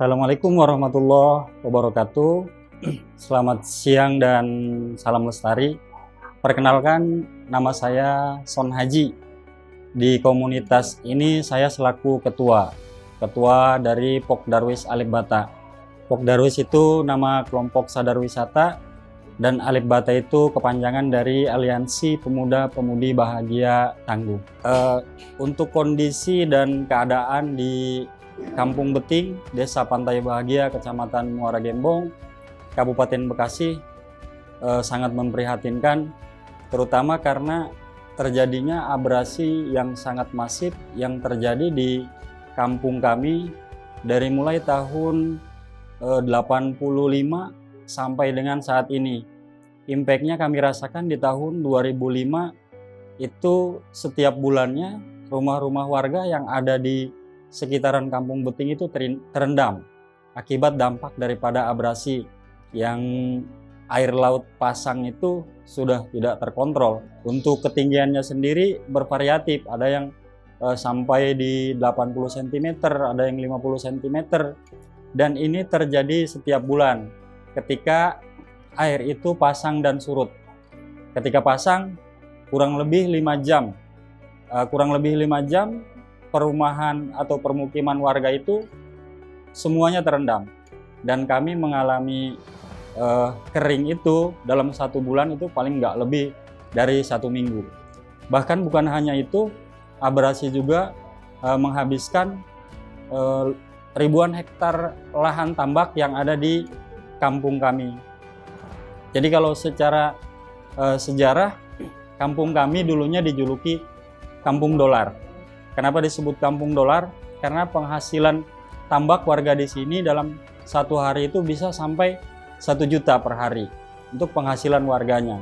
Assalamualaikum warahmatullahi wabarakatuh. Selamat siang dan salam lestari. Perkenalkan, nama saya Son Haji. Di komunitas ini saya selaku ketua dari Pok Darwis Alif Bata. Pok Darwis itu nama kelompok sadar wisata dan Alif Bata itu kepanjangan dari Aliansi Pemuda-Pemudi Bahagia Tangguh. Untuk kondisi dan keadaan di Kampung Beting, Desa Pantai Bahagia, Kecamatan Muara Gembong, Kabupaten Bekasi sangat memprihatinkan, terutama karena terjadinya abrasi yang sangat masif yang terjadi di kampung kami dari mulai tahun 85 sampai dengan saat ini. Impactnya kami rasakan di tahun 2005 itu setiap bulannya rumah-rumah warga yang ada di sekitaran Kampung Beting itu terendam akibat dampak daripada abrasi yang air laut pasang itu sudah tidak terkontrol. Untuk ketinggiannya sendiri bervariatif, ada yang sampai di 80 cm, ada yang 50 cm, dan ini terjadi setiap bulan ketika air itu pasang dan surut. Ketika pasang kurang lebih 5 jam, perumahan atau permukiman warga itu semuanya terendam, dan kami mengalami kering itu dalam 1 bulan itu paling nggak lebih dari 1 minggu. Bahkan bukan hanya itu, abrasi juga menghabiskan ribuan hektar lahan tambak yang ada di kampung kami. Jadi kalau secara sejarah, kampung kami dulunya dijuluki Kampung Dolar. Kenapa disebut Kampung Dolar? Karena penghasilan tambak warga di sini dalam 1 hari itu bisa sampai 1 juta per hari untuk penghasilan warganya.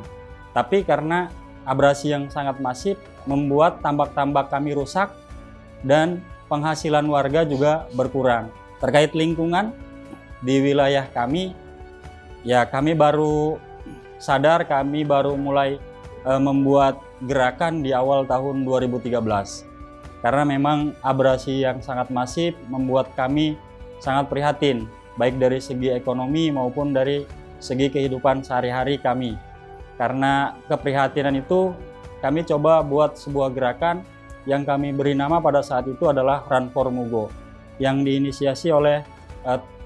Tapi karena abrasi yang sangat masif membuat tambak-tambak kami rusak dan penghasilan warga juga berkurang. Terkait lingkungan di wilayah kami, ya kami baru sadar, kami baru mulai membuat gerakan di awal tahun 2013. Karena memang abrasi yang sangat masif membuat kami sangat prihatin, baik dari segi ekonomi maupun dari segi kehidupan sehari-hari kami. Karena keprihatinan itu, kami coba buat sebuah gerakan yang kami beri nama pada saat itu adalah Run for Mugo, yang diinisiasi oleh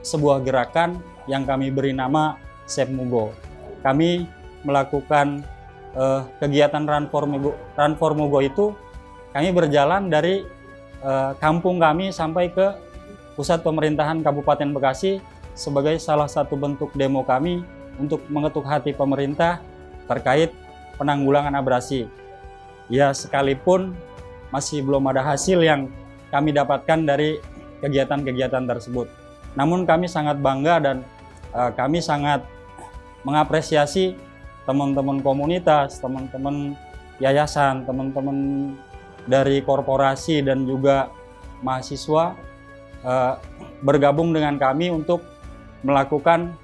sebuah gerakan yang kami beri nama Save Mugo. Kami melakukan kegiatan Run for Mugo itu, kami berjalan dari kampung kami sampai ke pusat pemerintahan Kabupaten Bekasi sebagai salah satu bentuk demo kami untuk mengetuk hati pemerintah terkait penanggulangan abrasi. Ya, sekalipun masih belum ada hasil yang kami dapatkan dari kegiatan-kegiatan tersebut. Namun kami sangat bangga dan kami sangat mengapresiasi teman-teman komunitas, teman-teman yayasan, teman-teman dari korporasi dan juga mahasiswa bergabung dengan kami untuk melakukan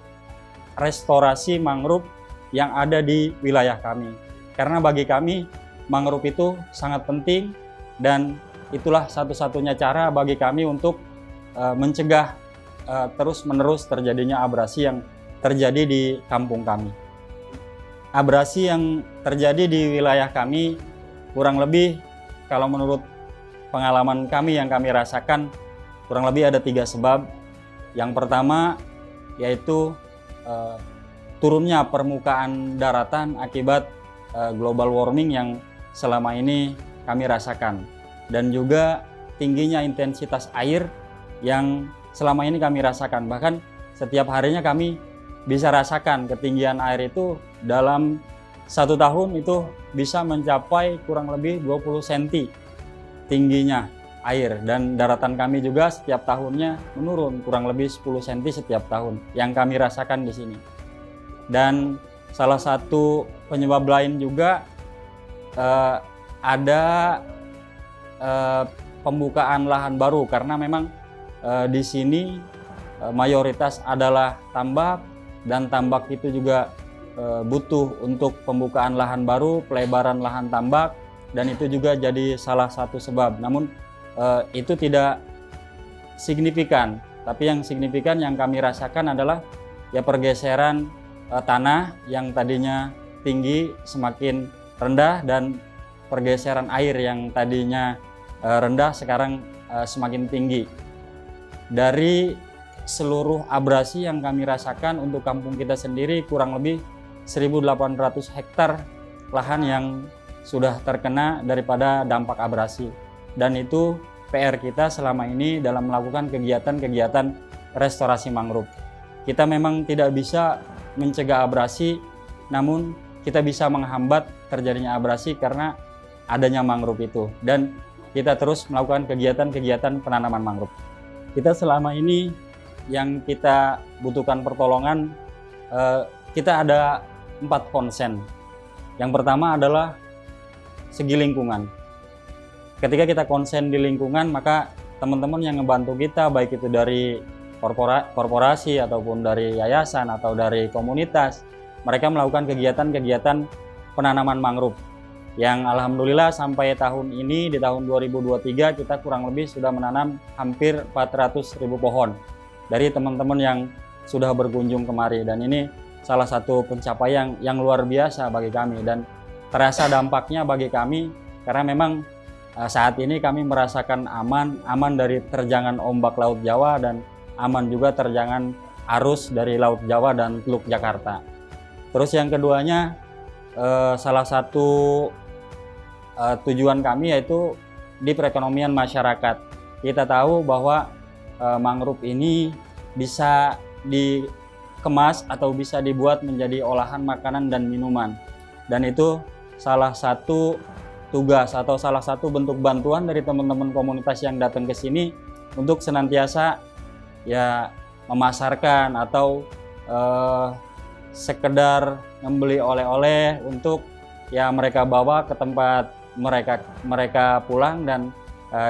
restorasi mangrove yang ada di wilayah kami. Karena bagi kami mangrove itu sangat penting, dan itulah satu-satunya cara bagi kami untuk mencegah terus-menerus terjadinya abrasi yang terjadi di kampung kami. Abrasi yang terjadi di wilayah kami kurang lebih, kalau menurut pengalaman kami yang kami rasakan, kurang lebih ada 3 sebab. Yang pertama yaitu turunnya permukaan daratan akibat global warming yang selama ini kami rasakan, dan juga tingginya intensitas air yang selama ini kami rasakan. Bahkan setiap harinya kami bisa rasakan ketinggian air itu dalam 1 tahun itu bisa mencapai kurang lebih 20 cm tingginya air, dan daratan kami juga setiap tahunnya menurun kurang lebih 10 cm setiap tahun yang kami rasakan di sini. Dan salah satu penyebab lain juga ada pembukaan lahan baru, karena memang di sini mayoritas adalah tambak, dan tambak itu juga butuh untuk pembukaan lahan baru, pelebaran lahan tambak, dan itu juga jadi salah satu sebab. Namun itu tidak signifikan Tapi yang signifikan yang kami rasakan adalah ya pergeseran tanah yang tadinya tinggi semakin rendah, dan pergeseran air yang tadinya rendah sekarang semakin tinggi. Dari seluruh abrasi yang kami rasakan untuk kampung kita sendiri, kurang lebih 1.800 hektar lahan yang sudah terkena daripada dampak abrasi. Dan itu PR kita selama ini dalam melakukan kegiatan-kegiatan restorasi mangrove. Kita memang tidak bisa mencegah abrasi, namun kita bisa menghambat terjadinya abrasi karena adanya mangrove itu. Dan kita terus melakukan kegiatan-kegiatan penanaman mangrove. Kita selama ini yang kita butuhkan pertolongan, kita ada 4 konsen. Yang pertama adalah segi lingkungan. Ketika kita konsen di lingkungan, maka teman-teman yang ngebantu kita, baik itu dari korporasi ataupun dari yayasan atau dari komunitas, mereka melakukan kegiatan-kegiatan penanaman mangrove. Yang alhamdulillah sampai tahun ini, di tahun 2023, kita kurang lebih sudah menanam hampir 400.000 pohon dari teman-teman yang sudah berkunjung kemari. Dan ini salah satu pencapaian yang luar biasa bagi kami, dan terasa dampaknya bagi kami karena memang saat ini kami merasakan aman dari terjangan ombak Laut Jawa, dan aman juga terjangan arus dari Laut Jawa dan Teluk Jakarta. Terus yang keduanya, salah satu tujuan kami yaitu di perekonomian masyarakat. Kita tahu bahwa mangrove ini bisa dikemas atau bisa dibuat menjadi olahan makanan dan minuman. Dan itu salah satu tugas atau salah satu bentuk bantuan dari teman-teman komunitas yang datang ke sini untuk senantiasa ya memasarkan atau sekedar membeli oleh-oleh untuk ya mereka bawa ke tempat mereka pulang, dan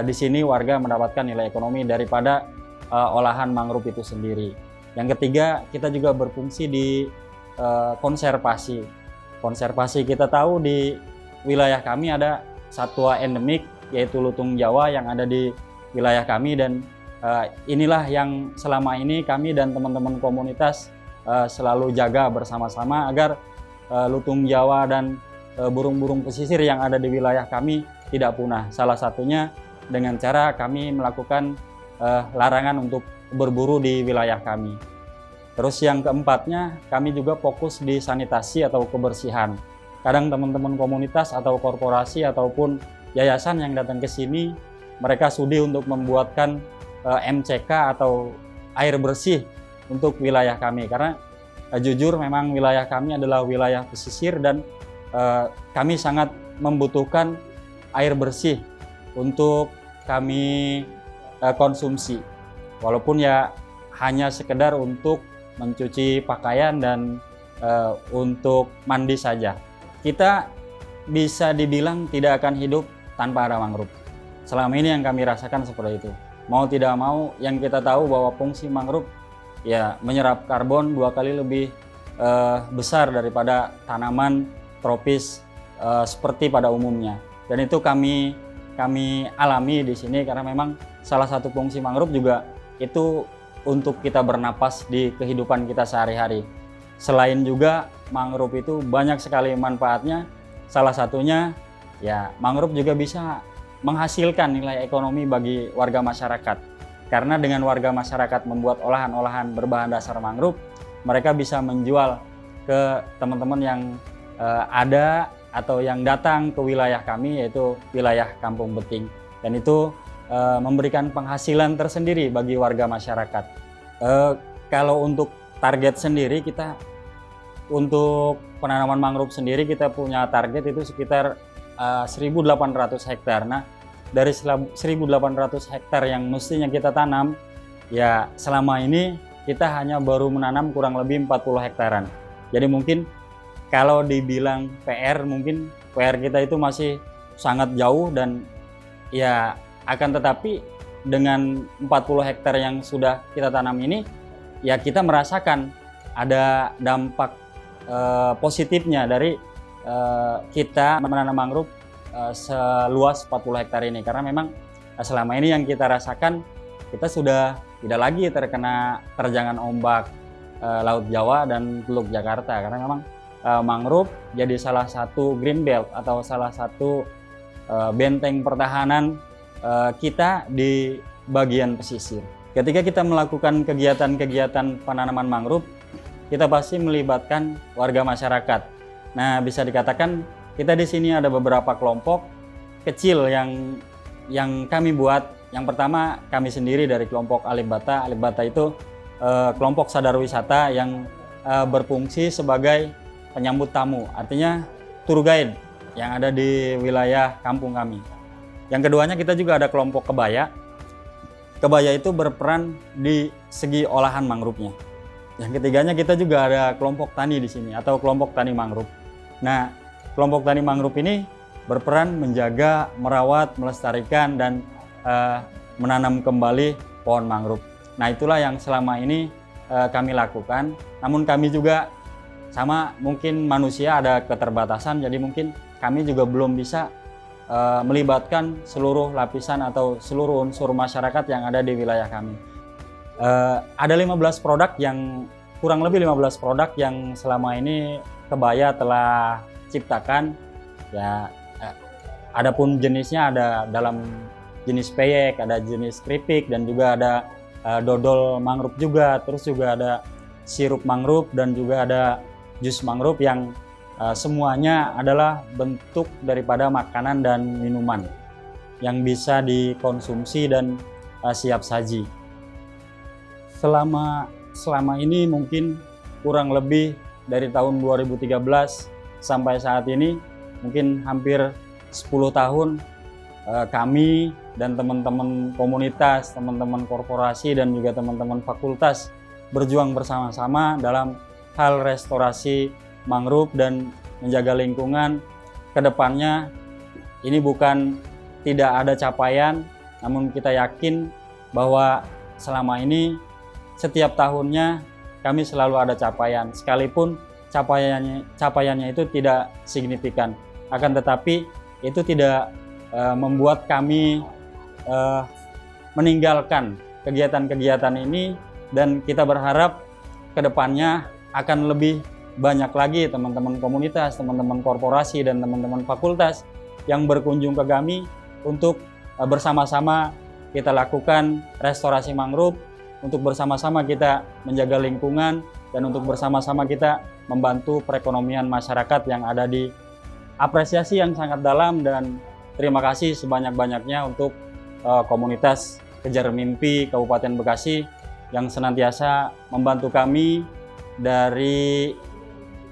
di sini warga mendapatkan nilai ekonomi daripada olahan mangrove itu sendiri. Yang ketiga, kita juga berfungsi di konservasi. Konservasi, kita tahu di wilayah kami ada satwa endemik yaitu lutung Jawa yang ada di wilayah kami, dan inilah yang selama ini kami dan teman-teman komunitas selalu jaga bersama-sama agar lutung Jawa dan burung-burung pesisir yang ada di wilayah kami tidak punah. Salah satunya dengan cara kami melakukan larangan untuk berburu di wilayah kami. Terus yang keempatnya, kami juga fokus di sanitasi atau kebersihan. Kadang teman-teman komunitas atau korporasi ataupun yayasan yang datang ke sini, mereka sudi untuk membuatkan MCK atau air bersih untuk wilayah kami. Karena jujur memang wilayah kami adalah wilayah pesisir, dan kami sangat membutuhkan air bersih untuk kami konsumsi. Walaupun ya hanya sekedar untuk mencuci pakaian dan untuk mandi saja. Kita bisa dibilang tidak akan hidup tanpa ada mangrove. Selama ini yang kami rasakan seperti itu. Mau tidak mau, yang kita tahu bahwa fungsi mangrove ya menyerap karbon 2 kali lebih besar daripada tanaman tropis seperti pada umumnya. Dan itu kami alami di sini karena memang salah satu fungsi mangrove juga itu untuk kita bernapas di kehidupan kita sehari-hari. Selain juga mangrove itu banyak sekali manfaatnya. Salah satunya ya mangrove juga bisa menghasilkan nilai ekonomi bagi warga masyarakat. Karena dengan warga masyarakat membuat olahan-olahan berbahan dasar mangrove, mereka bisa menjual ke teman-teman yang ada atau yang datang ke wilayah kami, yaitu wilayah Kampung Beting. Dan itu memberikan penghasilan tersendiri bagi warga masyarakat. Kalau untuk target sendiri, kita untuk penanaman mangrove sendiri kita punya target itu sekitar 1.800 hektar. Nah, dari 1.800 hektar yang mestinya kita tanam, ya selama ini kita hanya baru menanam kurang lebih 40 hektaran. Jadi mungkin kalau dibilang PR, mungkin PR kita itu masih sangat jauh, dan ya akan tetapi dengan 40 hektar yang sudah kita tanam ini, ya kita merasakan ada dampak positifnya dari kita menanam mangrove seluas 40 hektar ini. Karena memang selama ini yang kita rasakan, kita sudah tidak lagi terkena terjangan ombak Laut Jawa dan Teluk Jakarta, karena memang mangrove jadi salah satu green belt atau salah satu benteng pertahanan kita di bagian pesisir. Ketika kita melakukan kegiatan-kegiatan penanaman mangrove, kita pasti melibatkan warga masyarakat. Nah, bisa dikatakan kita di sini ada beberapa kelompok kecil yang kami buat. Yang pertama, kami sendiri dari kelompok Alif Bata. Alif Bata itu kelompok sadar wisata yang berfungsi sebagai penyambut tamu, artinya tour guide yang ada di wilayah kampung kami. Yang keduanya, kita juga ada kelompok kebaya. Kebaya itu berperan di segi olahan mangrove-nya. Yang ketiganya, kita juga ada kelompok tani di sini atau kelompok tani mangrove. Nah, kelompok tani mangrove ini berperan menjaga, merawat, melestarikan dan menanam kembali pohon mangrove. Nah, itulah yang selama ini kami lakukan. Namun kami juga sama, mungkin manusia ada keterbatasan, jadi mungkin kami juga belum bisa melibatkan seluruh lapisan atau seluruh unsur masyarakat yang ada di wilayah kami. Ada 15 produk yang kurang lebih 15 produk yang selama ini Kebaya telah ciptakan. Ya, adapun jenisnya ada dalam jenis peyek, ada jenis keripik, dan juga ada dodol mangrove juga, terus juga ada sirup mangrove dan juga ada jus mangrove yang semuanya adalah bentuk daripada makanan dan minuman yang bisa dikonsumsi dan siap saji. Selama ini mungkin kurang lebih dari tahun 2013 sampai saat ini, mungkin hampir 10 tahun kami dan teman-teman komunitas, teman-teman korporasi dan juga teman-teman fakultas berjuang bersama-sama dalam hal restorasi mangrove dan menjaga lingkungan. Kedepannya ini bukan tidak ada capaian, namun kita yakin bahwa selama ini setiap tahunnya kami selalu ada capaian, sekalipun capaiannya itu tidak signifikan. Akan tetapi itu tidak membuat kami meninggalkan kegiatan-kegiatan ini, dan kita berharap kedepannya akan lebih banyak lagi teman-teman komunitas, teman-teman korporasi, dan teman-teman fakultas yang berkunjung ke kami untuk bersama-sama kita lakukan restorasi mangrove, untuk bersama-sama kita menjaga lingkungan, dan untuk bersama-sama kita membantu perekonomian masyarakat yang ada di. Apresiasi yang sangat dalam dan terima kasih sebanyak-banyaknya untuk komunitas Kejar Mimpi Kabupaten Bekasi yang senantiasa membantu kami dari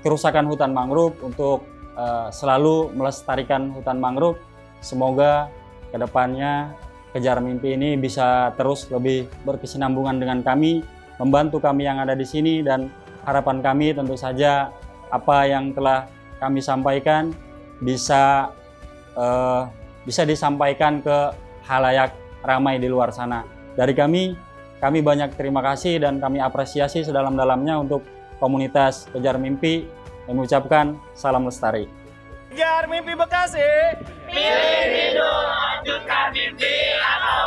kerusakan hutan mangrove untuk selalu melestarikan hutan mangrove. Semoga kedepannya Kejar Mimpi ini bisa terus lebih berkesinambungan dengan kami, membantu kami yang ada di sini, dan harapan kami tentu saja apa yang telah kami sampaikan bisa disampaikan ke halayak ramai di luar sana. Dari kami banyak terima kasih dan kami apresiasi sedalam-dalamnya untuk komunitas Kejar Mimpi, mengucapkan salam lestari. Kejar Mimpi Bekasi, pilih hidup, lanjutkan mimpi, atau